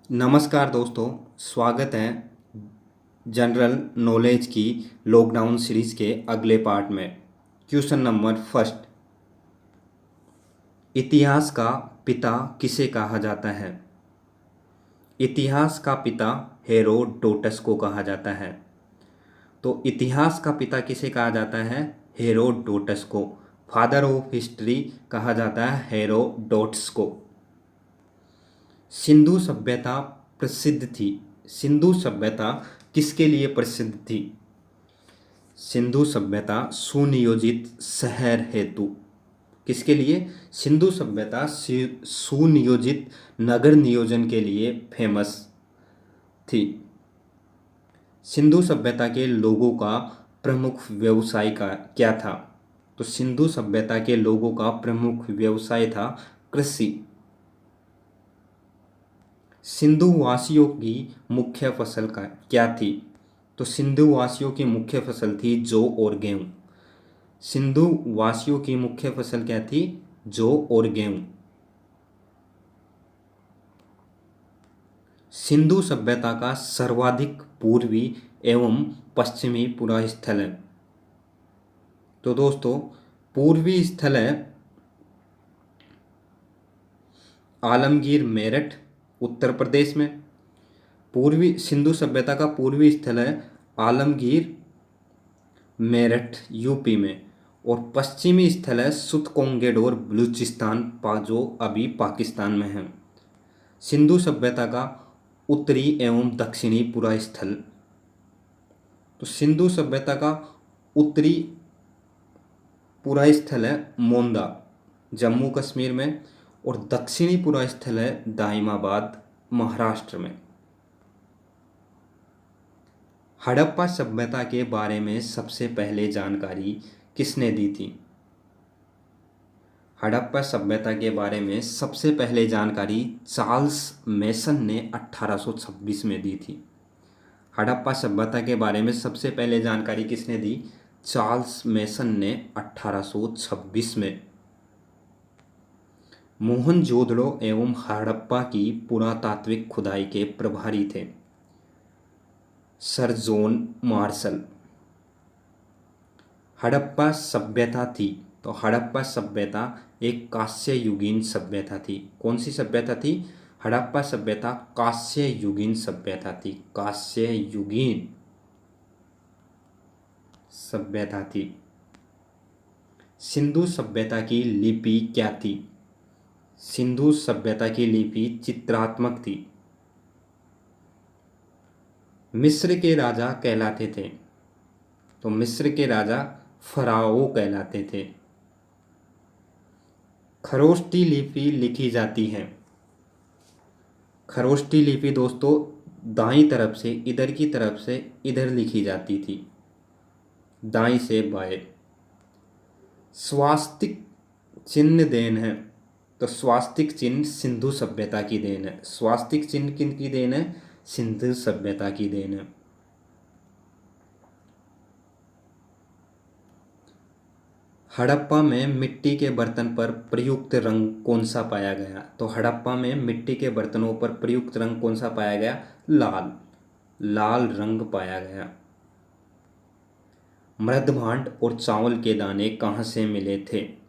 नमस्कार दोस्तों, स्वागत है जनरल नॉलेज की लॉकडाउन सीरीज के अगले पार्ट में। क्वेश्चन नंबर फर्स्ट, इतिहास का पिता किसे कहा जाता है? इतिहास का पिता हेरोडोटस को कहा जाता है। तो इतिहास का पिता किसे कहा जाता है? हेरोडोटस को। फादर ऑफ हिस्ट्री कहा जाता है हेरोडोटस को। सिंधु सभ्यता प्रसिद्ध थी। सिंधु सभ्यता किसके लिए प्रसिद्ध थी? सिंधु सभ्यता सुनियोजित शहर हेतु। किसके लिए? सिंधु सभ्यता सुनियोजित नगर नियोजन के लिए फेमस थी। सिंधु सभ्यता के लोगों का प्रमुख व्यवसाय का क्या था? तो सिंधु सभ्यता के लोगों का प्रमुख व्यवसाय था कृषि। सिंधु वासियों की मुख्य फसल का क्या थी? तो सिंधु वासियों की मुख्य फसल थी जौ और गेहूं। सिंधु वासियों की मुख्य फसल क्या थी? जौ और गेहूं। सिंधु सभ्यता का सर्वाधिक पूर्वी एवं पश्चिमी पूरा स्थल है। तो दोस्तों, पूर्वी स्थल है आलमगीर मेरठ उत्तर प्रदेश में। पूर्वी सिंधु सभ्यता का पूर्वी स्थल है आलमगीर मेरठ यूपी में। और पश्चिमी स्थल है सुतकोंगेड और बलूचिस्तान जो अभी पाकिस्तान में है। सिंधु सभ्यता का उत्तरी एवं दक्षिणी पूरा स्थल। तो सिंधु सभ्यता का उत्तरी पूरा स्थल है मोंदा जम्मू कश्मीर में। और दक्षिणी पूरा स्थल है दाइमाबाद महाराष्ट्र में। हड़प्पा सभ्यता के बारे में सबसे पहले जानकारी किसने दी थी? हड़प्पा सभ्यता के बारे में सबसे पहले जानकारी चार्ल्स मेसन ने 1826 में दी थी। हड़प्पा सभ्यता के बारे में सबसे पहले जानकारी किसने दी? चार्ल्स मेसन ने 1826 में। मोहनजोदड़ो एवं हड़प्पा की पुरातात्विक खुदाई के प्रभारी थे सर जॉन मार्शल। हड़प्पा सभ्यता थी, तो हड़प्पा सभ्यता एक कांस्य युगीन सभ्यता थी। कौन सी सभ्यता थी? हड़प्पा सभ्यता कांस्य युगीन सभ्यता थी। कांस्य युगीन सभ्यता थी। सिंधु सभ्यता की लिपि क्या थी? सिंधु सभ्यता की लिपि चित्रात्मक थी। मिस्र के राजा कहलाते थे, तो मिस्र के राजा फराओ कहलाते थे। खरोष्टी लिपि लिखी जाती है। खरोष्टी लिपि दोस्तों दाईं तरफ से इधर की तरफ से इधर लिखी जाती थी, दाईं से बाएं। स्वास्तिक चिन्ह देन है, तो स्वास्तिक चिन्ह सिंधु सभ्यता की देन है। स्वास्तिक चिन्ह किन की देन है? सिंधु सभ्यता की देन है। हड़प्पा में मिट्टी के बर्तन पर प्रयुक्त रंग कौन सा पाया गया? तो हड़प्पा में मिट्टी के बर्तनों पर प्रयुक्त रंग कौन सा पाया गया? लाल। लाल रंग पाया गया। मृदभांड और चावल के दाने कहाँ से मिले थे?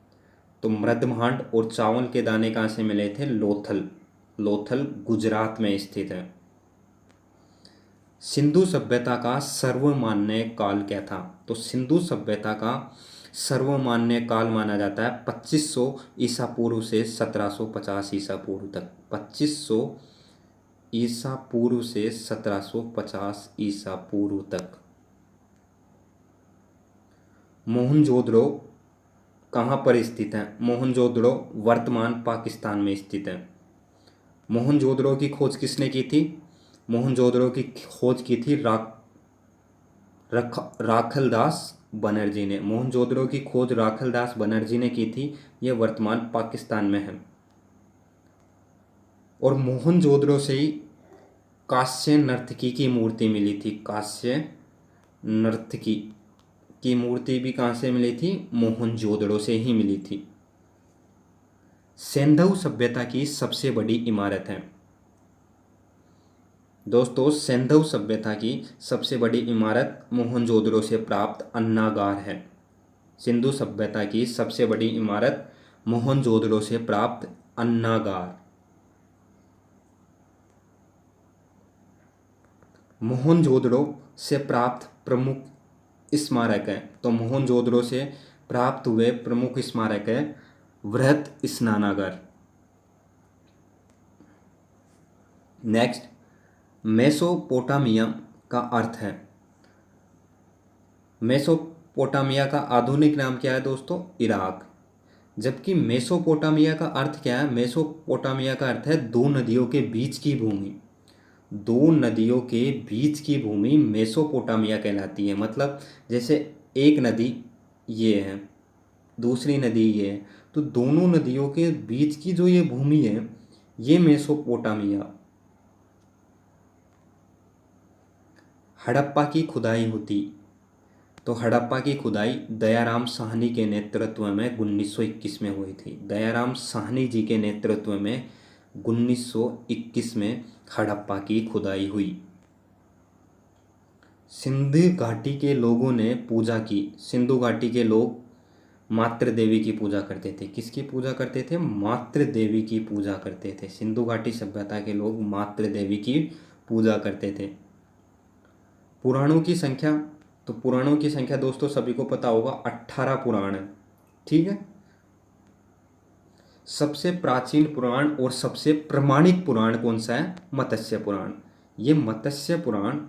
तो मृदभांड और चावल के दाने कहाँ से मिले थे? लोथल। लोथल गुजरात में स्थित है। सिंधु सभ्यता का सर्वमान्य काल क्या था? तो सिंधु सभ्यता का सर्वमान्य काल माना जाता है 2500 ईसा पूर्व से 1750 ईसा पूर्व तक। 2500 ईसा पूर्व से 1750 ईसा पूर्व तक। मोहनजोदड़ो कहाँ पर स्थित है? मोहनजोदड़ो वर्तमान पाकिस्तान में स्थित है। मोहनजोदड़ो की खोज किसने की थी? मोहनजोदड़ो की खोज की थी राखलदास बनर्जी ने। मोहनजोदड़ो की खोज राखलदास बनर्जी ने की थी। यह वर्तमान पाकिस्तान में है। और मोहनजोदड़ो से ही कांस्य नर्तकी की मूर्ति मिली थी। कांस्य नर्तकी की मूर्ति भी कहाँ से मिली थी? मोहनजोदड़ो से ही मिली थी। सिंधु सभ्यता की सबसे बड़ी इमारत है। दोस्तों, सिंधु सभ्यता की सबसे बड़ी इमारत मोहनजोदड़ो से प्राप्त अन्नागार है। सिंधु सभ्यता की सबसे बड़ी इमारत मोहनजोदड़ो से प्राप्त अन्नागार। मोहनजोदड़ो से प्राप्त प्रमुख स्मारक है, तो मोहनजोदड़ो से प्राप्त हुए प्रमुख स्मारक है वृहत स्नानागार। नेक्स्ट, मेसोपोटामिया का अर्थ है। मेसोपोटामिया का आधुनिक नाम क्या है दोस्तों? इराक। जबकि मेसोपोटामिया का अर्थ क्या है? मेसोपोटामिया का अर्थ है दो नदियों के बीच की भूमि। दो नदियों के बीच की भूमि मेसोपोटामिया कहलाती है। मतलब जैसे एक नदी ये है, दूसरी नदी ये है, तो दोनों नदियों के बीच की जो ये भूमि है ये मेसोपोटामिया। हड़प्पा की खुदाई होती, तो हड़प्पा की खुदाई दयाराम साहनी के नेतृत्व में 1921 में हुई थी। दयाराम साहनी जी के नेतृत्व में 1921 में हड़प्पा की खुदाई हुई। सिंधु घाटी के लोगों ने पूजा की। सिंधु घाटी के लोग मातृ देवी की पूजा करते थे। किसकी पूजा करते थे? मातृ देवी की पूजा करते थे। सिंधु घाटी सभ्यता के लोग मातृ देवी की पूजा करते थे। पुराणों की संख्या, तो पुराणों की संख्या दोस्तों सभी को पता होगा 18 पुराण है। ठीक है। सबसे प्राचीन पुराण और सबसे प्रमाणिक पुराण कौन सा है? मत्स्य पुराण। ये मत्स्य पुराण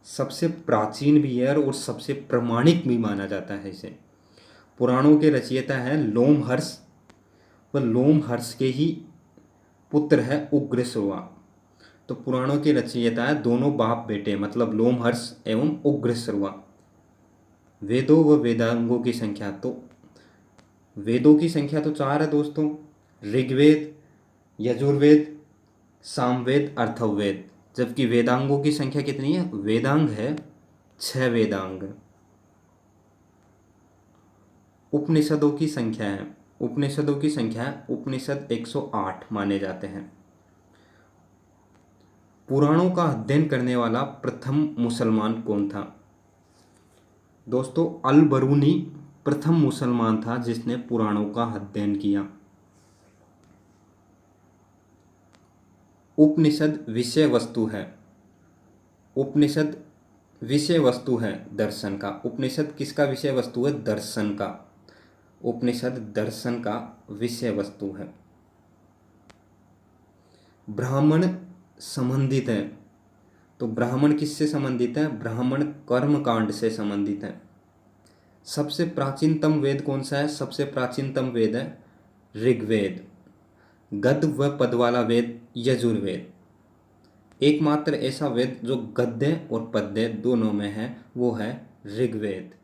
सबसे प्राचीन भी है और सबसे प्रमाणिक भी माना जाता है इसे। पुराणों के रचयिता है लोमहर्ष, व लोमहर्ष के ही पुत्र है उग्रश्रवा। तो पुराणों के रचयिता है दोनों बाप बेटे, मतलब लोमहर्ष एवं उग्रश्रवा। वेदों व वेदांगों की संख्या, तो वेदों की संख्या तो 4 है दोस्तों। ऋग्वेद, यजुर्वेद, सामवेद, अथर्ववेद। जबकि वेदांगों की संख्या कितनी है? वेदांग है 6 वेदांग। उपनिषदों की संख्या है, उपनिषदों की संख्या है, उपनिषद 108 माने जाते हैं। पुराणों का अध्ययन करने वाला प्रथम मुसलमान कौन था? दोस्तों, अल बरूनी प्रथम मुसलमान था जिसने पुराणों का अध्ययन किया। उपनिषद विषय वस्तु है, उपनिषद विषय वस्तु है दर्शन का। उपनिषद किसका विषय वस्तु है? दर्शन का। उपनिषद दर्शन का विषय वस्तु है। ब्राह्मण संबंधित है, तो ब्राह्मण किससे संबंधित है? ब्राह्मण कर्म कांड से संबंधित है। सबसे प्राचीनतम वेद कौन सा है? सबसे प्राचीनतम वेद है ऋग्वेद। गद्य व पद वाला वेद यजुर्वेद। एकमात्र ऐसा वेद जो गद्य और पद्य दोनों में है वो है ऋग्वेद।